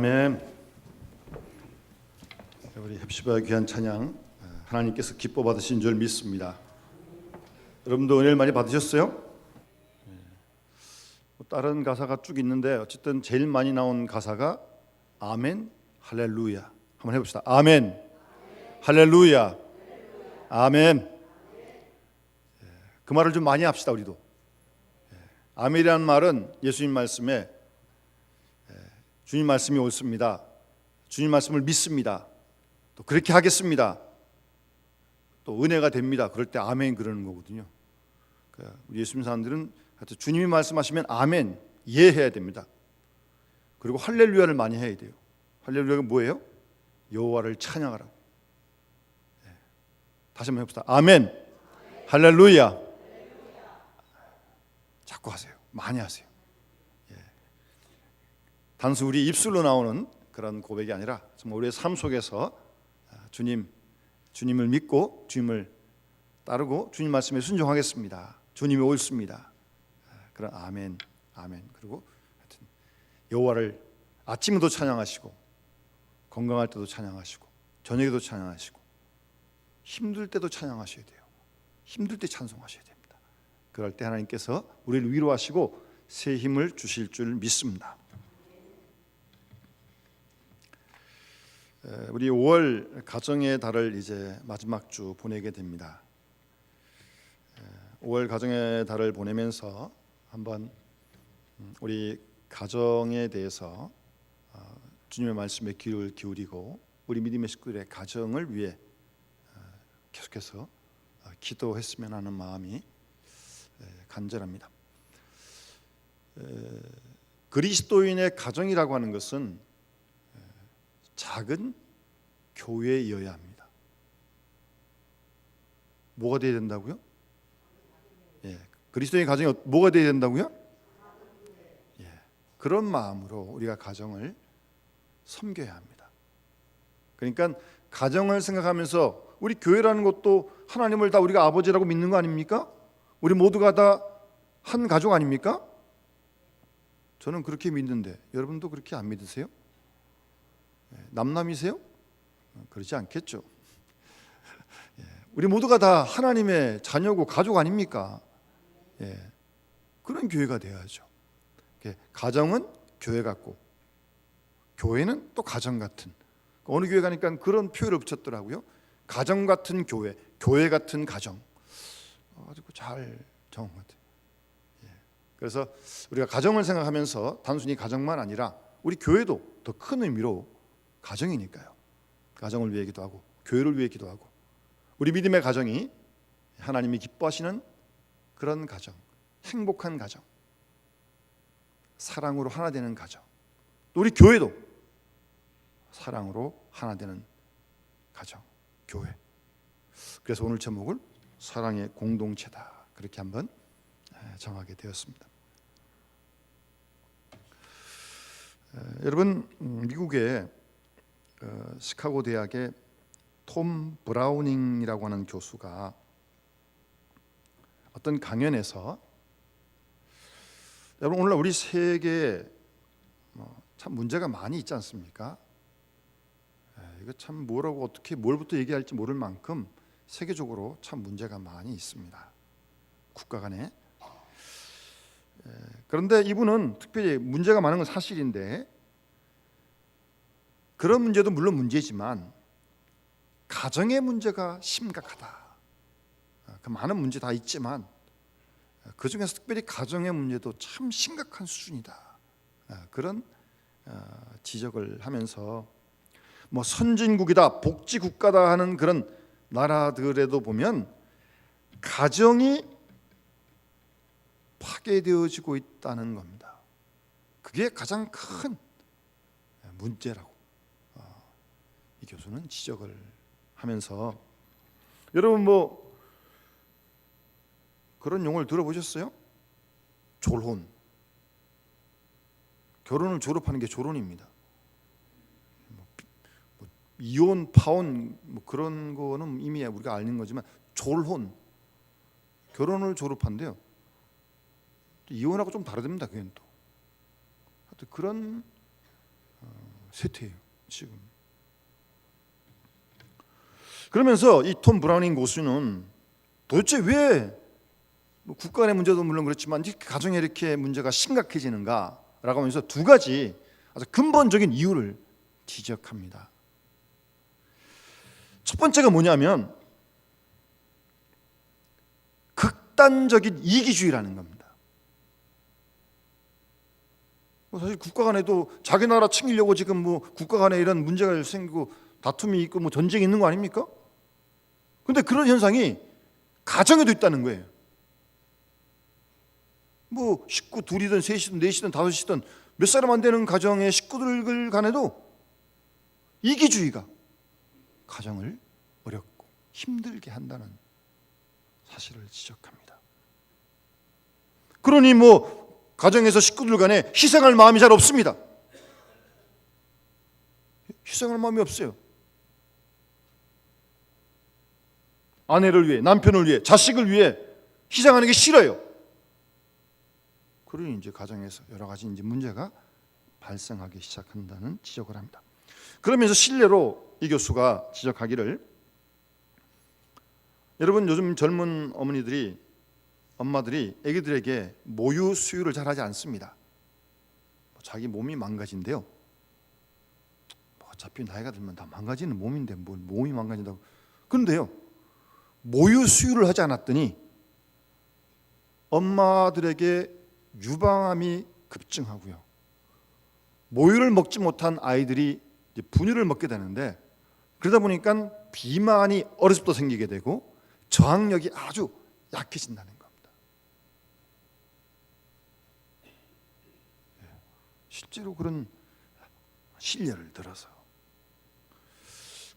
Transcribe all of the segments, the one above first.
아멘. 우리 헵시바의 귀한 찬양 하나님께서 기뻐 받으신 줄 믿습니다. 여러분도 은혜를 많이 받으셨어요? 다른 가사가 쭉 있는데 어쨌든 제일 많이 나온 가사가 아멘 할렐루야. 한번 해봅시다. 아멘 할렐루야. 아멘. 그 말을 좀 많이 합시다. 우리도. 아멘이라는 말은 예수님 말씀에 주님 말씀이 옳습니다. 주님 말씀을 믿습니다. 또 그렇게 하겠습니다. 또 은혜가 됩니다. 그럴 때 아멘 그러는 거거든요. 우리 예수님 사람들은 하여튼 주님이 말씀하시면 아멘 이해해야 됩니다. 그리고 할렐루야를 많이 해야 돼요. 할렐루야가 뭐예요? 여호와를 찬양하라고. 다시 한번 해봅시다. 아멘 할렐루야. 자꾸 하세요. 많이 하세요. 단순 우리 입술로 나오는 그런 고백이 아니라 정말 우리의 삶 속에서 주님을 믿고 주님을 따르고 주님 말씀에 순종하겠습니다. 주님이 옳습니다. 그런 아멘, 아멘. 그리고 하여튼 여호와를 아침에도 찬양하시고 건강할 때도 찬양하시고 저녁에도 찬양하시고 힘들 때도 찬양하셔야 돼요. 힘들 때 찬송하셔야 됩니다. 그럴 때 하나님께서 우리를 위로하시고 새 힘을 주실 줄 믿습니다. 우리 5월 가정의 달을 이제 마지막 주 보내게 됩니다. 5월 가정의 달을 보내면서 한번 우리 가정에 대해서 주님의 말씀에 귀를 기울이고 우리 믿음의 식구들의 가정을 위해 계속해서 기도했으면 하는 마음이 간절합니다. 그리스도인의 가정이라고 하는 것은 작은 교회여야 합니다. 뭐가 되어야 된다고요? 그리스도인의 가정이 뭐가 되어야 된다고요? 그런 마음으로 우리가 가정을 섬겨야 합니다. 그러니까 가정을 생각하면서 우리 교회라는 것도 하나님을 다 우리가 아버지라고 믿는 거 아닙니까? 우리 모두가 다 한 가족 아닙니까? 저는 그렇게 믿는데 여러분도 그렇게 안 믿으세요? 남남이세요? 그렇지 않겠죠. 우리 모두가 다 하나님의 자녀고 가족 아닙니까? 그런 교회가 되어야죠. 가정은 교회 같고 교회는 또 가정 같은, 어느 교회 가니까 그런 표현을 붙였더라고요. 가정 같은 교회, 교회 같은 가정. 아주 잘 정한 것 같아요. 그래서 우리가 가정을 생각하면서 단순히 가정만 아니라 우리 교회도 더 큰 의미로 가정이니까요. 가정을 위해 기도하고 교회를 위해 기도하고 우리 믿음의 가정이 하나님이 기뻐하시는 그런 가정, 행복한 가정, 사랑으로 하나 되는 가정, 또 우리 교회도 사랑으로 하나 되는 가정, 교회. 그래서 오늘 제목을 사랑의 공동체다 그렇게 한번 정하게 되었습니다. 여러분, 미국의 시카고 대학의 톰 브라우닝이라고 하는 교수가 어떤 강연에서, 여러분 오늘날 우리 세계에 참 문제가 많이 있지 않습니까? 이거 참 뭐라고 어떻게 뭘부터 얘기할지 모를 만큼 세계적으로 참 문제가 많이 있습니다. 국가 간에. 그런데 이분은 특별히 문제가 많은 건 사실인데 그런 문제도 물론 문제지만 가정의 문제가 심각하다. 그 많은 문제 다 있지만 그 중에서 특별히 가정의 문제도 참 심각한 수준이다. 그런 지적을 하면서 뭐 선진국이다, 복지국가다 하는 그런 나라들에도 보면 가정이 파괴되어지고 있다는 겁니다. 그게 가장 큰 문제라고 이 교수는 지적을 하면서, 여러분 뭐 그런 용어를 들어보셨어요? 졸혼. 결혼을 졸업하는 게 졸혼입니다. 이혼, 파혼 뭐 그런 거는 이미 우리가 아는 거지만 졸혼, 결혼을 졸업한대요. 이혼하고 좀 다르답니다. 그건 또 하여튼 그런 쇠퇴해요 지금. 그러면서 이 톰 브라우닝 교수는 도대체 왜 국가 간의 문제도 물론 그렇지만 가정에 이렇게 문제가 심각해지는가라고 하면서 두 가지 아주 근본적인 이유를 지적합니다. 첫 번째가 뭐냐면 극단적인 이기주의라는 겁니다. 사실 국가 간에도 자기 나라 챙기려고 지금 국가 간에 이런 문제가 생기고 다툼이 있고 전쟁이 있는 거 아닙니까? 근데 그런 현상이 가정에도 있다는 거예요. 식구 둘이든 셋이든 넷이든 다섯이든 몇 사람 안 되는 가정의 식구들 간에도 이기주의가 가정을 어렵고 힘들게 한다는 사실을 지적합니다. 그러니 가정에서 식구들 간에 희생할 마음이 잘 없습니다. 희생할 마음이 없어요. 아내를 위해, 남편을 위해, 자식을 위해 희생하는 게 싫어요. 그러니 이제 가정에서 여러 가지 이제 문제가 발생하기 시작한다는 지적을 합니다. 그러면서 실례로 이 교수가 지적하기를, 여러분 요즘 젊은 엄마들이 아기들에게 모유 수유를 잘하지 않습니다. 자기 몸이 망가진대요. 어차피 나이가 들면 다 망가지는 몸인데 뭘 몸이 망가진다고. 그런데요, 모유 수유를 하지 않았더니 엄마들에게 유방암이 급증하고요, 모유를 먹지 못한 아이들이 이제 분유를 먹게 되는데, 그러다 보니까 비만이 어렸을 때부터 생기게 되고 저항력이 아주 약해진다는 겁니다. 실제로 그런 실례를 들어서,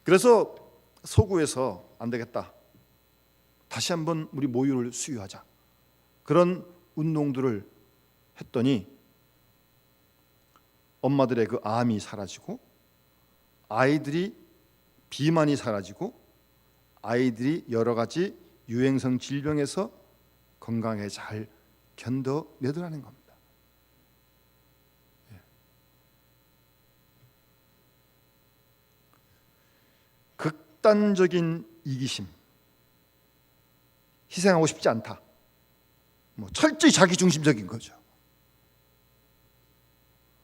그래서 서구에서 안 되겠다, 다시 한번 우리 모유를 수유하자, 그런 운동들을 했더니 엄마들의 그 암이 사라지고 아이들이 비만이 사라지고 아이들이 여러 가지 유행성 질병에서 건강에 잘 견뎌내더라는 겁니다. 극단적인 이기심, 희생하고 싶지 않다, 철저히 자기중심적인 거죠.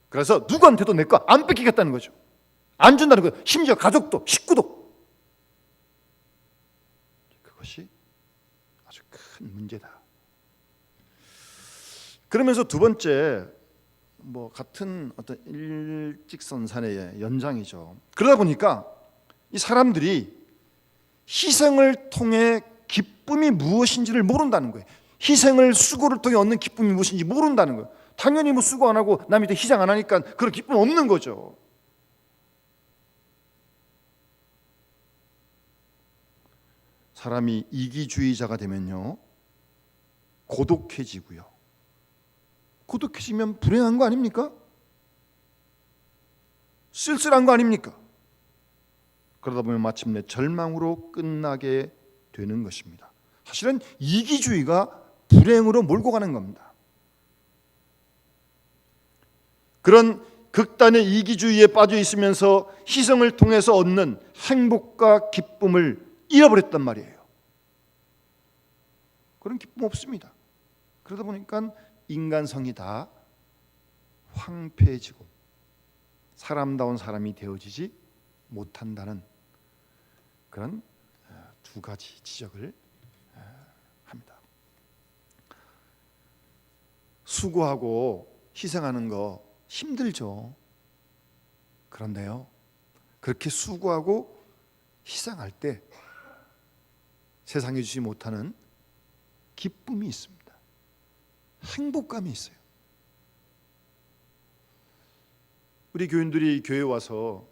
그래서 누구한테도 내 거 안 뺏기겠다는 거죠. 안 준다는 거예요. 심지어 가족도, 식구도. 그것이 아주 큰 문제다. 그러면서 두 번째, 같은 어떤 일직선상의 연장이죠. 그러다 보니까 이 사람들이 희생을 통해 기쁨이 무엇인지를 모른다는 거예요. 희생을, 수고를 통해 얻는 기쁨이 무엇인지 모른다는 거예요. 당연히 수고 안 하고 남한테 희생 안 하니까 그런 기쁨 없는 거죠. 사람이 이기주의자가 되면요, 고독해지고요. 고독해지면 불행한 거 아닙니까? 쓸쓸한 거 아닙니까? 그러다 보면 마침내 절망으로 끝나게 되는 것입니다. 사실은 이기주의가 불행으로 몰고 가는 겁니다. 그런 극단의 이기주의에 빠져 있으면서 희생을 통해서 얻는 행복과 기쁨을 잃어버렸단 말이에요. 그런 기쁨 없습니다. 그러다 보니까 인간성이 다 황폐해지고 사람다운 사람이 되어지지 못한다는 그런 두 가지 지적을 합니다. 수고하고 희생하는 거 힘들죠. 그런데요, 그렇게 수고하고 희생할 때 세상에 주지 못하는 기쁨이 있습니다. 행복감이 있어요. 우리 교인들이 교회에 와서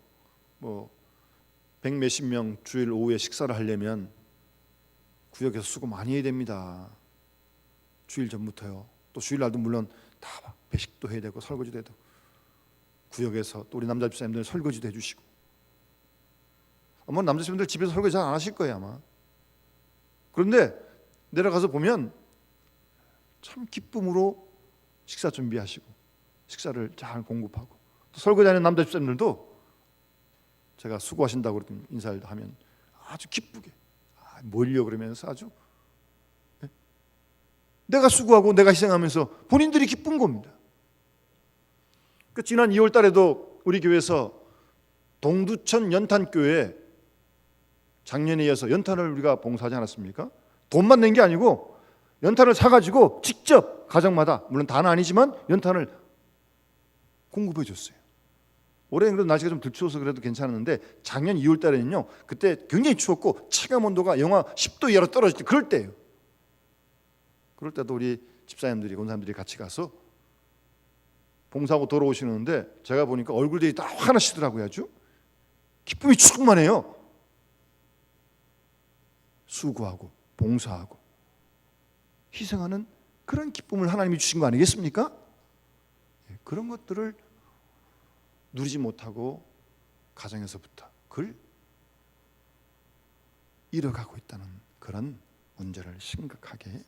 백 몇십 명 주일 오후에 식사를 하려면 구역에서 수고 많이 해야 됩니다. 주일 전부터요. 또 주일날도 물론 다 배식도 해야 되고 설거지도 해야 되고, 구역에서 또 우리 남자 집사님들 설거지도 해주시고, 아마 남자 집사님들 집에서 설거지 잘 안 하실 거예요 아마. 그런데 내려가서 보면 참 기쁨으로 식사 준비하시고 식사를 잘 공급하고, 또 설거지하는 남자 집사님들도 제가 수고하신다고 그렇게 인사를 하면 아주 기쁘게 뭘요 그러면서 아주 내가 수고하고 내가 희생하면서 본인들이 기쁜 겁니다. 지난 2월 달에도 우리 교회에서 동두천 연탄교회 작년에 이어서 연탄을 우리가 봉사하지 않았습니까? 돈만 낸 게 아니고 연탄을 사가지고 직접 가정마다, 물론 다는 아니지만 연탄을 공급해 줬어요. 올해는 그래도 날씨가 좀 덜 추워서 그래도 괜찮았는데 작년 2월 달에는요, 그때 굉장히 추웠고 체감 온도가 영하 10도 이하로 떨어질 때 그럴 때예요. 그럴 때도 우리 집사님들이, 권사님들이 같이 가서 봉사하고 돌아오시는데 제가 보니까 얼굴들이 다 화나시더라고요. 아주 기쁨이 충만해요. 수고하고 봉사하고 희생하는 그런 기쁨을 하나님이 주신 거 아니겠습니까? 그런 것들을 누리지 못하고 가정에서부터 그걸 잃어가고 있다는 그런 문제를 심각하게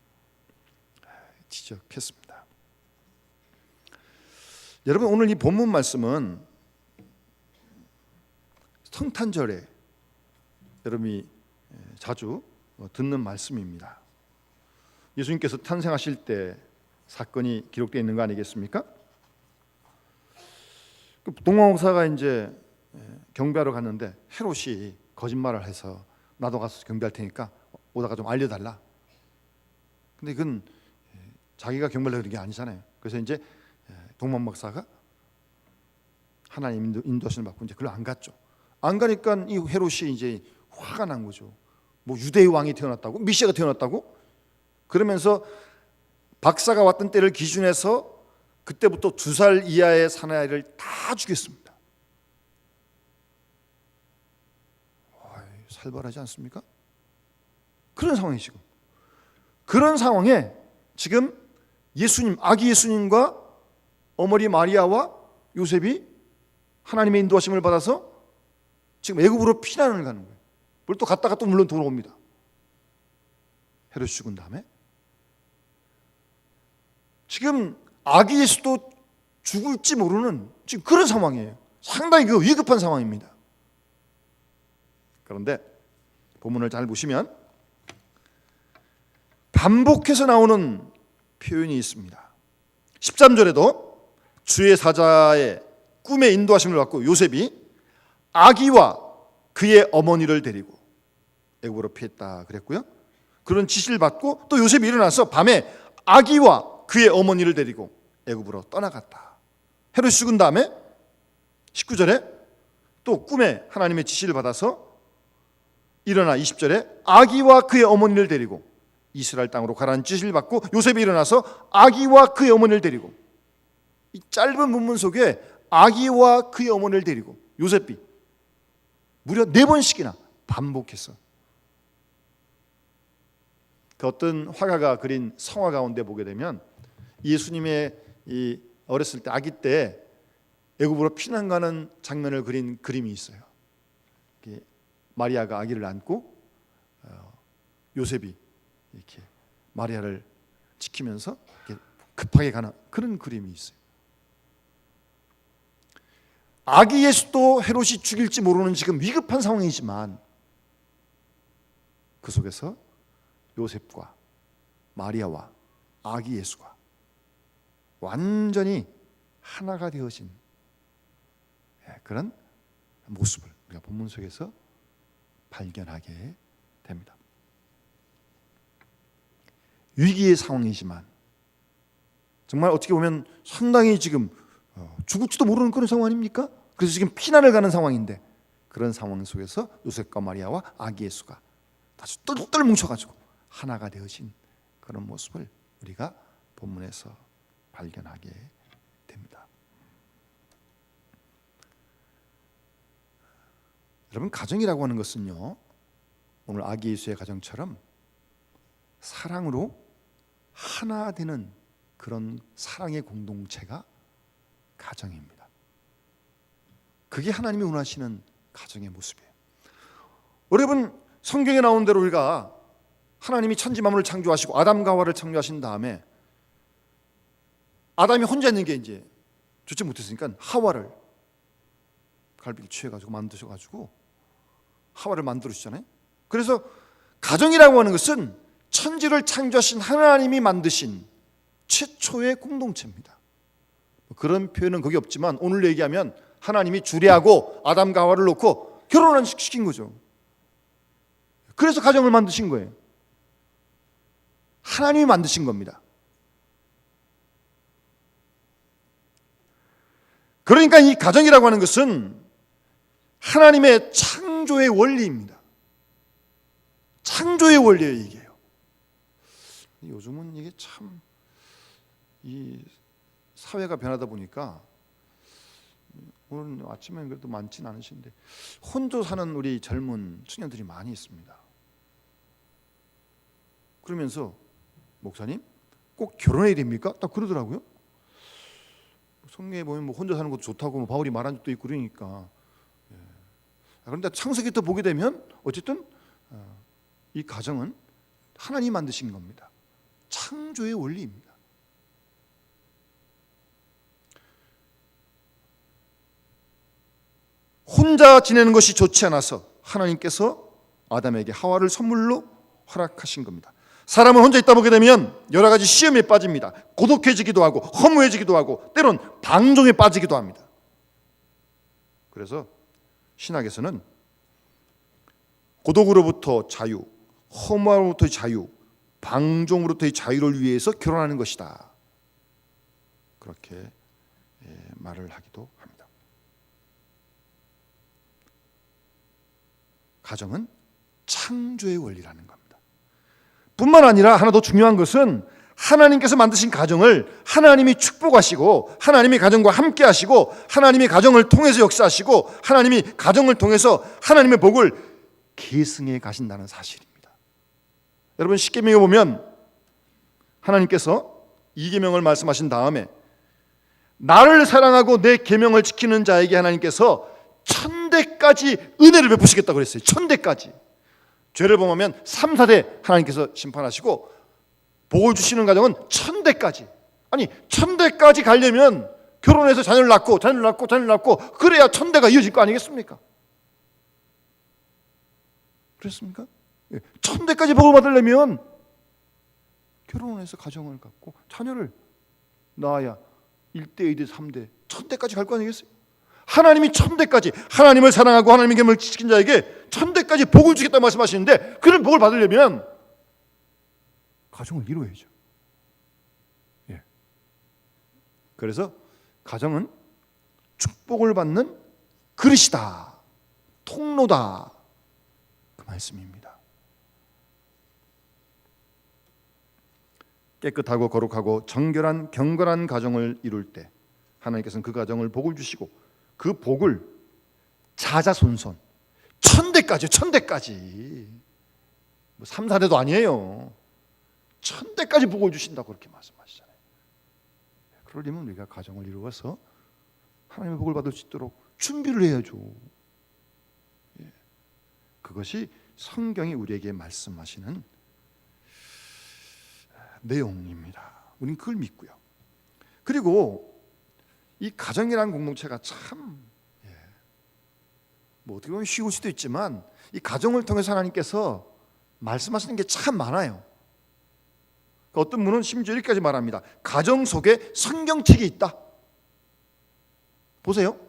지적했습니다. 여러분, 오늘 이 본문 말씀은 성탄절에 여러분이 자주 듣는 말씀입니다. 예수님께서 탄생하실 때 사건이 기록되어 있는 거 아니겠습니까? 동방목사가 이제 경배하러 갔는데 헤롯이 거짓말을 해서 나도 가서 경배할 테니까 오다가 좀 알려달라. 근데 그건 자기가 경배를 하는 게 아니잖아요. 그래서 이제 동방목사가 하나님 인도하심을 받고 이제 그걸 안 갔죠. 안 가니까 이 헤롯이 이제 화가 난 거죠. 뭐 유대의 왕이 태어났다고, 메시아가 태어났다고, 그러면서 박사가 왔던 때를 기준해서 그때부터 2살 이하의 사내아이를 다 죽였습니다. 살벌하지 않습니까? 그런 상황이 지금. 그런 상황에 지금 예수님, 아기 예수님과 어머니 마리아와 요셉이 하나님의 인도하심을 받아서 지금 애굽으로 피난을 가는 거예요. 그걸 또 갔다가 또 물론 돌아옵니다. 헤롯이 죽은 다음에 지금 아기 예수도 죽을지 모르는 지금 그런 상황이에요. 상당히 위급한 상황입니다. 그런데 본문을 잘 보시면 반복해서 나오는 표현이 있습니다. 13절에도 주의 사자의 꿈의 인도하심을 받고 요셉이 아기와 그의 어머니를 데리고 애굽으로 피했다 그랬고요. 그런 지시를 받고 또 요셉이 일어나서 밤에 아기와 그의 어머니를 데리고 애굽으로 떠나갔다. 헤롯이 죽은 다음에 19절에 또 꿈에 하나님의 지시를 받아서 일어나 20절에 아기와 그의 어머니를 데리고 이스라엘 땅으로 가라는 지시를 받고 요셉이 일어나서 아기와 그의 어머니를 데리고, 이 짧은 문문 속에 아기와 그의 어머니를 데리고 요셉이 무려 4번씩이나 반복해서 그 어떤 화가가 그린 성화 가운데 보게 되면 예수님의 이 어렸을 때 아기 때 애굽으로 피난 가는 장면을 그린 그림이 있어요. 마리아가 아기를 안고 요셉이 이렇게 마리아를 지키면서 이렇게 급하게 가는 그런 그림이 있어요. 아기 예수도 헤롯이 죽일지 모르는 지금 위급한 상황이지만 그 속에서 요셉과 마리아와 아기 예수가 완전히 하나가 되어진 그런 모습을 우리가 본문 속에서 발견하게 됩니다. 위기의 상황이지만 정말 어떻게 보면 상당히 지금 죽을지도 모르는 그런 상황 아닙니까? 그래서 지금 피난을 가는 상황인데 그런 상황 속에서 요셉과 마리아와 아기 예수가 다시 똘똘 뭉쳐가지고 하나가 되어진 그런 모습을 우리가 본문에서 발견하게 됩니다. 여러분, 가정이라고 하는 것은요, 오늘 아기 예수의 가정처럼 사랑으로 하나 되는 그런 사랑의 공동체가 가정입니다. 그게 하나님이 원하시는 가정의 모습이에요. 여러분, 성경에 나온 대로 우리가 하나님이 천지 만물을 창조하시고 아담과 하와를 창조하신 다음에 아담이 혼자 있는 게 이제 좋지 못했으니까 하와를 닭갈비를 취해가지고 만드셔가지고 하와를 만들어주잖아요. 그래서 가정이라고 하는 것은 천지를 창조하신 하나님이 만드신 최초의 공동체입니다. 그런 표현은 거기 없지만 오늘 얘기하면 하나님이 주례하고 아담과 하와를 놓고 결혼을 시킨 거죠. 그래서 가정을 만드신 거예요. 하나님이 만드신 겁니다. 그러니까 이 가정이라고 하는 것은 하나님의 창조의 원리입니다. 창조의 원리예요, 이게요. 요즘은 이게 참 이 사회가 변하다 보니까 오늘 아침에 그래도 많지는 않으신데 혼자 사는 우리 젊은 청년들이 많이 있습니다. 그러면서 목사님 꼭 결혼해야 됩니까? 딱 그러더라고요. 성경에 보면 뭐 혼자 사는 것도 좋다고 뭐 바울이 말한 적도 있고 그러니까. 그런데 창세기부터 보게 되면 어쨌든 이 가정은 하나님이 만드신 겁니다. 창조의 원리입니다. 혼자 지내는 것이 좋지 않아서 하나님께서 아담에게 하와를 선물로 허락하신 겁니다. 사람은 혼자 있다 보게 되면 여러 가지 시험에 빠집니다. 고독해지기도 하고 허무해지기도 하고 때론 방종에 빠지기도 합니다. 그래서 신학에서는 고독으로부터 자유, 허무함으로부터의 자유, 방종으로부터의 자유를 위해서 결혼하는 것이다. 그렇게 말을 하기도 합니다. 가정은 창조의 원리라는 겁니다. 뿐만 아니라 하나 더 중요한 것은 하나님께서 만드신 가정을 하나님이 축복하시고 하나님이 가정과 함께 하시고 하나님이 가정을 통해서 역사하시고 하나님이 가정을 통해서 하나님의 복을 계승해 가신다는 사실입니다. 여러분 십계명에 보면 하나님께서 이 계명을 말씀하신 다음에 나를 사랑하고 내 계명을 지키는 자에게 하나님께서 천대까지 은혜를 베푸시겠다고 그랬어요. 천대까지. 죄를 범하면 3, 4대 하나님께서 심판하시고 복을 주시는 가정은 천대까지. 아니 천대까지 가려면 결혼해서 자녀를 낳고 그래야 천대가 이어질 거 아니겠습니까? 그렇습니까? 천대까지 복을 받으려면 결혼해서 가정을 갖고 자녀를 낳아야 1대, 2대, 3대 천대까지 갈 거 아니겠어요? 하나님이 천대까지 하나님을 사랑하고 하나님의 계명을 지킨 자에게 천대까지 복을 주겠다고 말씀하시는데 그런 복을 받으려면 가정을 이루어야죠. 그래서 가정은 축복을 받는 그릇이다, 통로다, 그 말씀입니다. 깨끗하고 거룩하고 정결한 경건한 가정을 이룰 때 하나님께서는 그 가정을 복을 주시고 그 복을 자자손손 천대까지 뭐 3, 4대도 아니에요. 천대까지 복을 주신다고 그렇게 말씀하시잖아요. 그러려면 우리가 가정을 이루어서 하나님의 복을 받을 수 있도록 준비를 해야죠. 그것이 성경이 우리에게 말씀하시는 내용입니다. 우리는 그걸 믿고요. 그리고 이 가정이라는 공동체가 참 뭐 어떻게 보면 쉬울 수도 있지만 이 가정을 통해서 하나님께서 말씀하시는 게 참 많아요. 어떤 분은 심지어 이렇게까지 말합니다. 가정 속에 성경책이 있다. 보세요.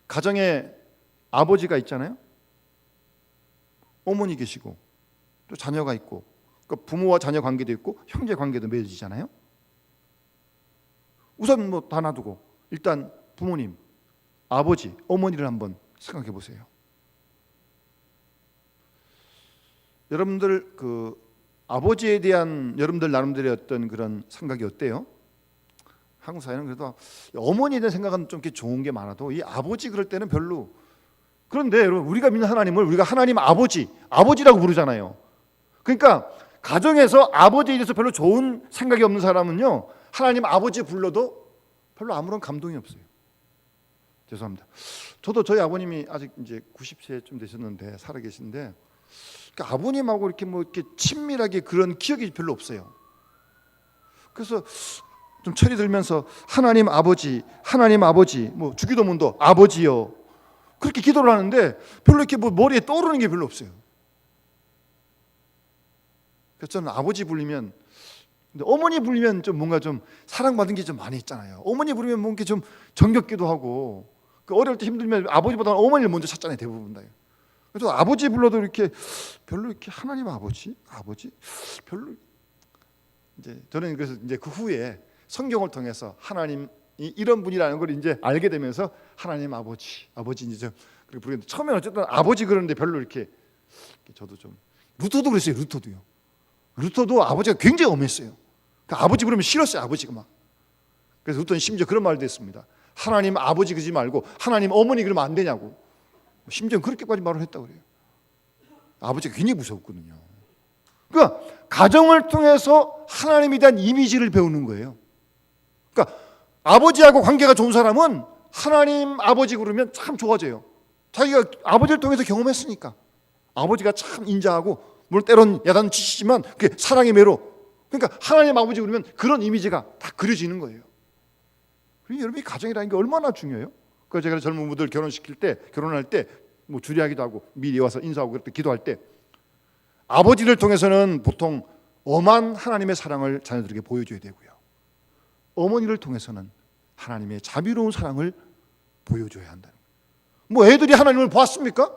가정에 아버지가 있잖아요. 어머니 계시고 또 자녀가 있고 그러니까 부모와 자녀 관계도 있고 형제 관계도 맺어지잖아요. 우선 뭐 다 놔두고 일단 부모님, 아버지, 어머니를 한번 생각해 보세요. 여러분들 그 아버지에 대한 여러분들 나름대로의 어떤 그런 생각이 어때요? 한국 사회는 그래도 어머니에 대한 생각은 좀 이렇게 좋은 게 많아도 이 아버지 그럴 때는 별로. 그런데 여러분 우리가 믿는 하나님을 우리가 하나님 아버지라고 부르잖아요. 그러니까 가정에서 아버지에 대해서 별로 좋은 생각이 없는 사람은요 하나님 아버지 불러도 별로 아무런 감동이 없어요. 죄송합니다. 저도 저희 아버님이 아직 이제 90세쯤 되셨는데 살아계신데 그러니까 아버님하고 이렇게 뭐 이렇게 친밀하게 그런 기억이 별로 없어요. 그래서 좀 철이 들면서 하나님 아버지 뭐 주기도문도 아버지요 그렇게 기도를 하는데 별로 이렇게 뭐 머리에 떠오르는 게 별로 없어요. 그래서 저는 아버지 불리면, 근데 어머니 불리면 좀 뭔가 좀 사랑받은 게 좀 많이 있잖아요. 어머니 부르면 뭔가 좀 정겹기도 하고, 그 어릴 때 힘들면 아버지보다는 어머니를 먼저 찾잖아요, 대부분 다. 그래서 아버지 불러도 이렇게 별로 이렇게 하나님 아버지 별로. 이제 저는 그래서 이제 그 후에 성경을 통해서 하나님이 이런 분이라는 걸 이제 알게 되면서 하나님 아버지 이제 좀 그렇게 부르는데, 처음에는 어쨌든 아버지 그러는데 별로 이렇게 저도 좀, 루터도 그랬어요. 루터도 아버지가 굉장히 엄했어요. 그러니까 아버지 부르면 싫었어요, 아버지가 막. 그래서 루터는 심지어 그런 말도 했습니다. 하나님 아버지 그러지 말고 하나님 어머니 그러면 안 되냐고. 심지어 그렇게까지 말을 했다고 그래요. 아버지가 굉장히 무서웠거든요. 그러니까 가정을 통해서 하나님에 대한 이미지를 배우는 거예요. 그러니까 아버지하고 관계가 좋은 사람은 하나님 아버지 그러면 참 좋아져요. 자기가 아버지를 통해서 경험했으니까. 아버지가 참 인자하고, 물론 때론 야단치시지만 그게 사랑의 매로. 그러니까 하나님 아버지 그러면 그런 이미지가 다 그려지는 거예요. 그러니까 여러분이 가정이라는 게 얼마나 중요해요. 그래서 제가 젊은 분들 결혼할 때 뭐 주례하기도 하고 미리 와서 인사하고 그럴 때 기도할 때, 아버지를 통해서는 보통 엄한 하나님의 사랑을 자녀들에게 보여줘야 되고요, 어머니를 통해서는 하나님의 자비로운 사랑을 보여줘야 한다는 거예요. 뭐 애들이 하나님을 보았습니까?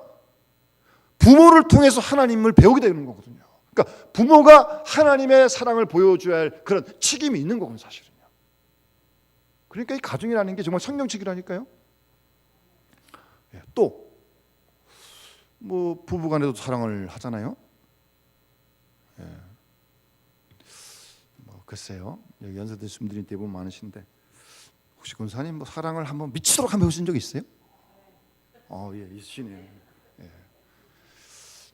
부모를 통해서 하나님을 배우게 되는 거거든요. 그러니까 부모가 하나님의 사랑을 보여줘야 할 그런 책임이 있는 거거든요, 사실은요. 그러니까 이 가정이라는 게 정말 성경책이라니까요. 또 뭐 부부간에도 사랑을 하잖아요. 뭐 글쎄요, 여기 연세 드신 분들이 대부분 많으신데, 혹시 권사님 뭐 사랑을 한번 미치도록 한번 해보신 적 있어요? 예, 있으시네요.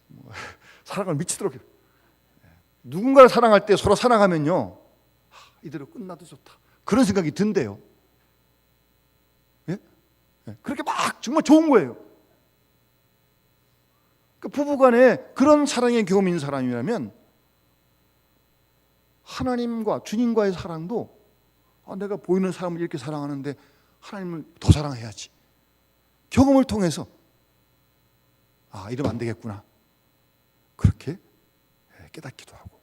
뭐, 사랑을 미치도록 해요. 누군가를 사랑할 때 서로 사랑하면요, 이대로 끝나도 좋다, 그런 생각이 든대요. 그렇게 막 정말 좋은 거예요. 그 부부간에 그런 사랑의 경험이 있는 사람이라면 하나님과 주님과의 사랑도, 내가 보이는 사람을 이렇게 사랑하는데 하나님을 더 사랑해야지, 경험을 통해서 이러면 안 되겠구나, 그렇게 깨닫기도 하고.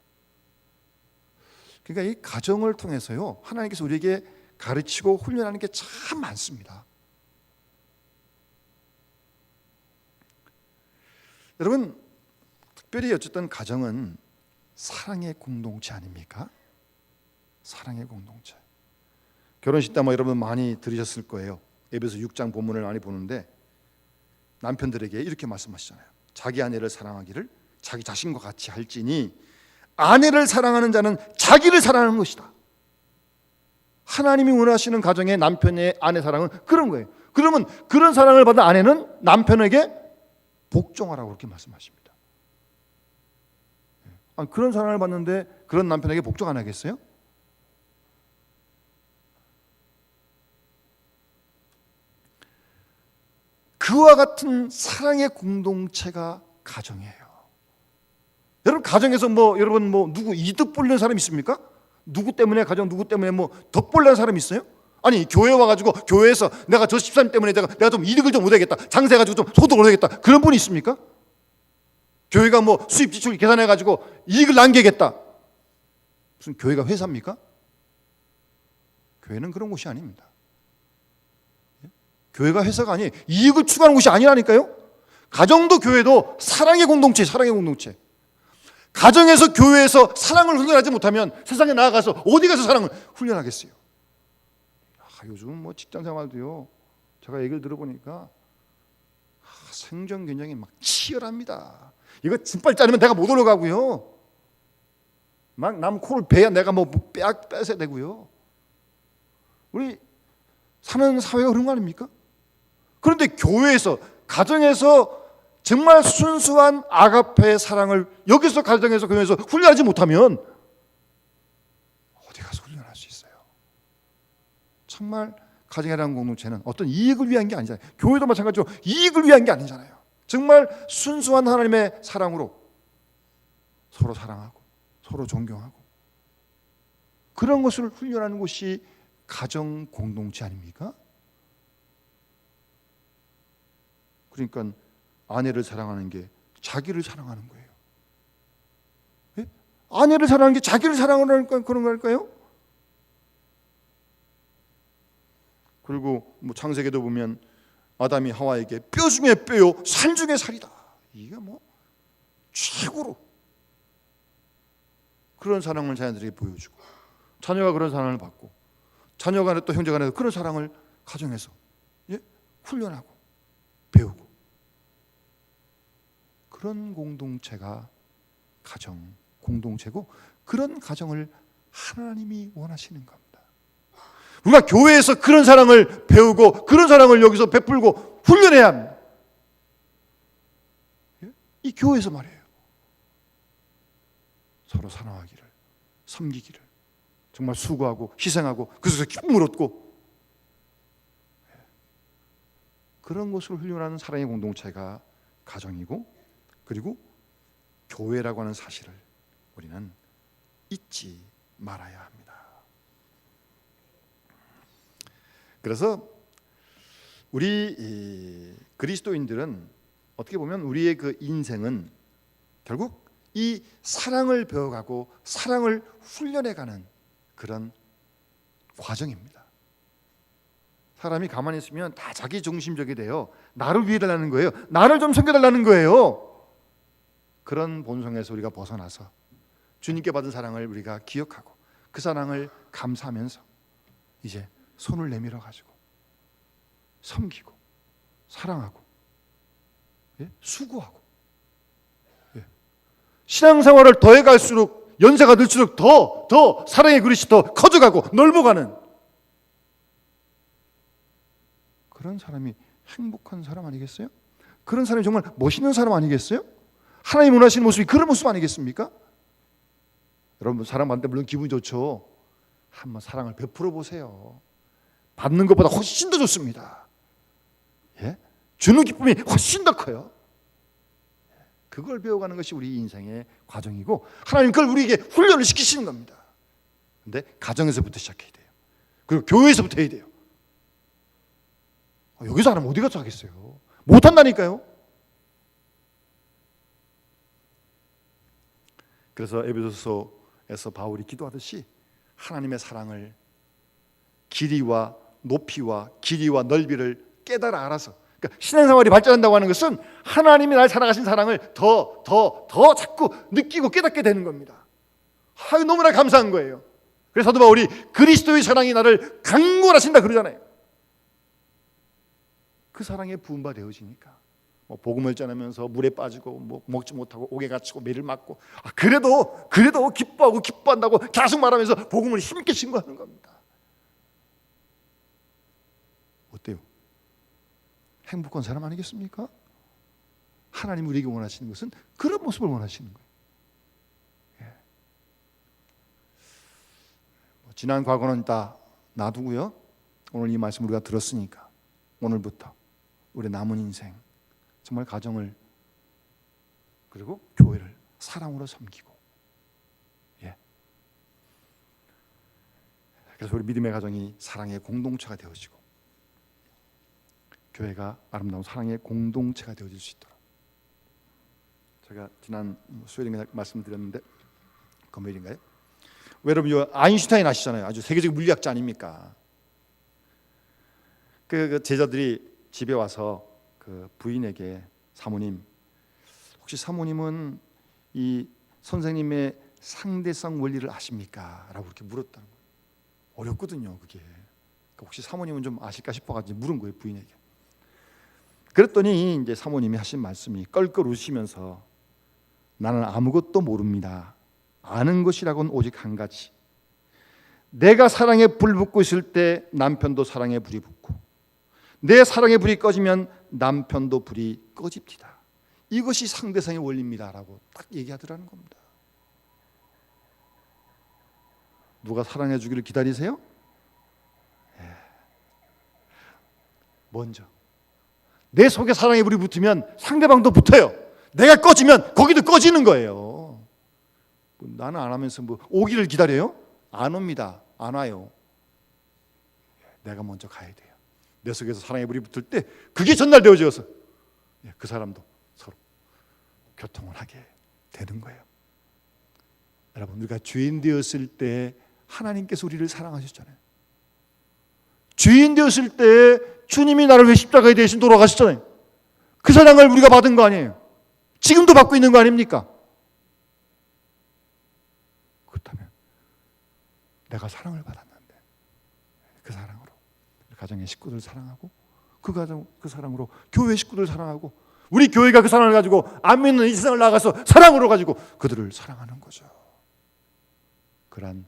그러니까 이 가정을 통해서요, 하나님께서 우리에게 가르치고 훈련하는 게 참 많습니다. 여러분, 특별히 어쨌든 가정은 사랑의 공동체 아닙니까? 사랑의 공동체. 결혼식 때 여러분 많이 들으셨을 거예요. 에베소 6장 본문을 많이 보는데 남편들에게 이렇게 말씀하시잖아요. 자기 아내를 사랑하기를 자기 자신과 같이 할지니 아내를 사랑하는 자는 자기를 사랑하는 것이다. 하나님이 원하시는 가정의 남편의 아내 사랑은 그런 거예요. 그러면 그런 사랑을 받은 아내는 남편에게 복종하라고 그렇게 말씀하십니다. 그런 사랑을 받는데 그런 남편에게 복종 안 하겠어요? 그와 같은 사랑의 공동체가 가정이에요. 여러분, 가정에서 여러분 누구 이득 보려는 사람 있습니까? 누구 때문에 누구 때문에 덕 보려는 사람 있어요? 아니, 교회 와가지고 교회에서 내가 저 집사님 때문에 내가 좀 이득을 좀 얻어야겠다, 장사해가지고 좀 소득을 얻어야겠다, 그런 분이 있습니까? 교회가 수입 지출 계산해가지고 이익을 남기겠다. 무슨 교회가 회사입니까? 교회는 그런 곳이 아닙니다. 교회가 회사가 아니에요. 이익을 추구하는 곳이 아니라니까요. 가정도 교회도 사랑의 공동체, 사랑의 공동체. 가정에서 교회에서 사랑을 훈련하지 못하면 세상에 나아가서 어디 가서 사랑을 훈련하겠어요? 요즘은 직장 생활도요, 제가 얘기를 들어보니까 생존 경쟁이 막 치열합니다. 이거 진빨 자르면 내가 못 올라가고요, 막 남 코를 베야 내가 뺏어야 되고요. 우리 사는 사회가 그런 거 아닙니까? 그런데 교회에서, 가정에서 정말 순수한 아가페의 사랑을 여기서, 가정에서, 교회에서 훈련하지 못하면 어디 가서 훈련할 수 있어요? 정말 가정이라는 공동체는 어떤 이익을 위한 게 아니잖아요. 교회도 마찬가지로 이익을 위한 게 아니잖아요. 정말 순수한 하나님의 사랑으로 서로 사랑하고 서로 존경하고, 그런 것을 훈련하는 곳이 가정 공동체 아닙니까? 그러니까 아내를 사랑하는 게 자기를 사랑하는 거예요. 예? 아내를 사랑하는 게 자기를 사랑하는 그런 걸까요? 그리고 뭐 창세기도 보면 아담이 하와에게 뼈 중에 뼈요 살 중에 살이다. 이게 뭐 최고로 그런 사랑을 자녀들에게 보여주고, 자녀가 그런 사랑을 받고, 자녀간에 또 형제간에도 그런 사랑을 가정에서 훈련하고 배우고, 그런 공동체가 가정 공동체고, 그런 가정을 하나님이 원하시는 겁니다. 우리가 교회에서 그런 사랑을 배우고 그런 사랑을 여기서 베풀고 훈련해야 합니다. 이 교회에서 말이에요. 서로 사랑하기를, 섬기기를, 정말 수고하고 희생하고 그 속에서 기쁨을 얻고, 그런 것을 훈련하는 사랑의 공동체가 가정이고, 그리고 교회라고 하는 사실을 우리는 잊지 말아야 합니다. 그래서 우리 그리스도인들은 어떻게 보면 우리의 그 인생은 결국 이 사랑을 배워가고 사랑을 훈련해가는 그런 과정입니다. 사람이 가만히 있으면 다 자기 중심적이 돼요. 나를 위해 달라는 거예요. 나를 좀 섬겨달라는 거예요. 그런 본성에서 우리가 벗어나서 주님께 받은 사랑을 우리가 기억하고 그 사랑을 감사하면서 이제 손을 내밀어 가지고 섬기고 사랑하고 수고하고, 신앙생활을 더해갈수록 연세가 들수록 더 사랑의 그릇이 더 커져가고 넓어가는 그런 사람이 행복한 사람 아니겠어요? 그런 사람이 정말 멋있는 사람 아니겠어요? 하나님 원하시는 모습이 그런 모습 아니겠습니까? 여러분, 사랑받는데 물론 기분이 좋죠. 한번 사랑을 베풀어 보세요. 받는 것보다 훨씬 더 좋습니다. 주는 기쁨이 훨씬 더 커요. 그걸 배워가는 것이 우리 인생의 과정이고, 하나님 그걸 우리에게 훈련을 시키시는 겁니다. 근데 가정에서부터 시작해야 돼요. 그리고 교회에서부터 해야 돼요. 여기서 하면 어디 가서 하겠어요? 못한다니까요. 그래서 에베소서에서 바울이 기도하듯이 하나님의 사랑을 길이와 높이와 길이와 넓이를 깨달아 알아서, 그러니까 신앙생활이 발전한다고 하는 것은 하나님이 날 사랑하신 사랑을 더 자꾸 느끼고 깨닫게 되는 겁니다. 너무나 감사한 거예요. 그래서 사도 바울이 그리스도의 사랑이 나를 강권하신다 그러잖아요. 그 사랑에 부음바 되어지니까 복음을 전하면서 물에 빠지고 먹지 못하고 옥에 갇히고 매를 맞고, 그래도 기뻐하고 기뻐한다고 계속 말하면서 복음을 힘있게 증거하는 겁니다. 어때요? 행복한 사람 아니겠습니까? 하나님 우리에게 원하시는 것은 그런 모습을 원하시는 거예요. 지난 과거는 다 놔두고요, 오늘 이 말씀 우리가 들었으니까 오늘부터 우리 남은 인생 정말 가정을 그리고 교회를 사랑으로 섬기고, 그래서 우리 믿음의 가정이 사랑의 공동체가 되어지고 교회가 아름다운 사랑의 공동체가 되어질 수 있도록, 제가 지난 수요일에 말씀드렸는데 금요일인가요? 여러분 아인슈타인 아시잖아요. 아주 세계적 물리학자 아닙니까? 그 제자들이 집에 와서 그 부인에게, 사모님, 혹시 사모님은 이 선생님의 상대성 원리를 아십니까? 라고 이렇게 물었다는 거예요. 어렵거든요, 그게. 혹시 사모님은 좀 아실까 싶어가지고 물은 거예요, 부인에게. 그랬더니 이제 사모님이 하신 말씀이 껄껄 웃으면서, 나는 아무것도 모릅니다. 아는 것이라고는 오직 한 가지. 내가 사랑에 불 붙고 있을 때 남편도 사랑에 불이 붙고, 내 사랑의 불이 꺼지면 남편도 불이 꺼집니다. 이것이 상대성의 원리입니다 라고 딱 얘기하더라는 겁니다. 누가 사랑해 주기를 기다리세요? 먼저 내 속에 사랑의 불이 붙으면 상대방도 붙어요. 내가 꺼지면 거기도 꺼지는 거예요. 나는 안 하면서 오기를 기다려요? 안 옵니다. 안 와요. 내가 먼저 가야 돼요. 내 속에서 사랑의 불이 붙을 때 그게 전달되어져서 그 사람도 서로 교통을 하게 되는 거예요. 여러분, 우리가 죄인 되었을 때 하나님께서 우리를 사랑하셨잖아요. 죄인 되었을 때 주님이 나를 왜 십자가에 대신 돌아가셨잖아요. 그 사랑을 우리가 받은 거 아니에요. 지금도 받고 있는 거 아닙니까? 그렇다면 내가 사랑을 받았는데 그 사랑으로 가정의 식구들 사랑하고 그 사랑으로 교회 식구들 사랑하고 우리 교회가 그 사랑을 가지고 안 믿는 이 세상을 나가서 사랑으로 가지고 그들을 사랑하는 거죠. 그러한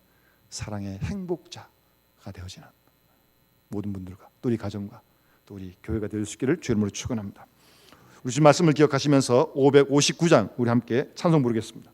사랑의 행복자가 되어지는 모든 분들과 또 우리 가정과 또 우리 교회가 될 수 있기를 주의 이름으로 축원합니다. 우리 주님 말씀을 기억하시면서 559장 우리 함께 찬송 부르겠습니다.